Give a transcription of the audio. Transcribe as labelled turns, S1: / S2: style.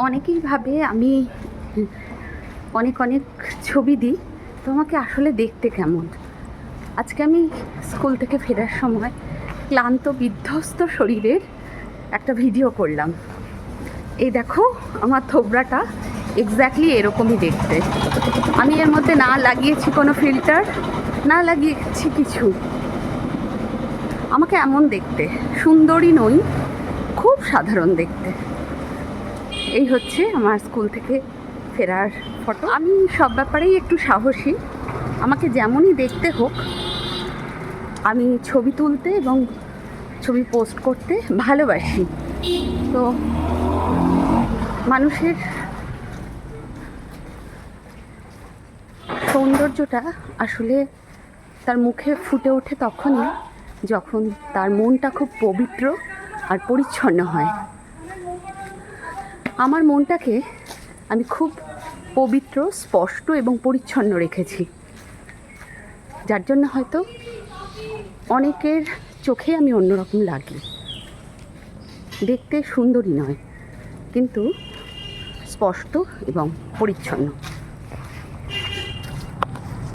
S1: অনেকেই ভাবে আমি অনেক অনেক ছবি দিই, তো আমাকে আসলে দেখতে কেমন। আজকে আমি স্কুল থেকে ফেরার সময় ক্লান্ত বিধ্বস্ত শরীরের একটা ভিডিও করলাম। এই দেখো আমার থোবড়াটা এক্স্যাক্টলি এরকমই দেখতে। আমি এর মধ্যে না লাগিয়েছি কোনো ফিল্টার, না লাগিয়েছি কিছু। আমাকে এমন দেখতে, সুন্দরী নই, খুব সাধারণ দেখতে। এই হচ্ছে আমার স্কুল থেকে ফেরার ফটো। আমি সব ব্যাপারেই একটু সাহসী। আমাকে যেমনই দেখতে হোক, আমি ছবি তুলতে এবং ছবি পোস্ট করতে ভালোবাসি। তো মানুষের সৌন্দর্যটা আসলে তার মুখে ফুটে ওঠে তখনই যখন তার মনটা খুব পবিত্র আর পরিচ্ছন্ন হয়। আমার মনটাকে আমি খুব পবিত্র, স্পষ্ট এবং পরিচ্ছন্ন রেখেছি, যার জন্য হয়তো অনেকের চোখে আমি অন্যরকম লাগি। দেখতে সুন্দরী নয়, কিন্তু স্পষ্ট এবং পরিচ্ছন্ন।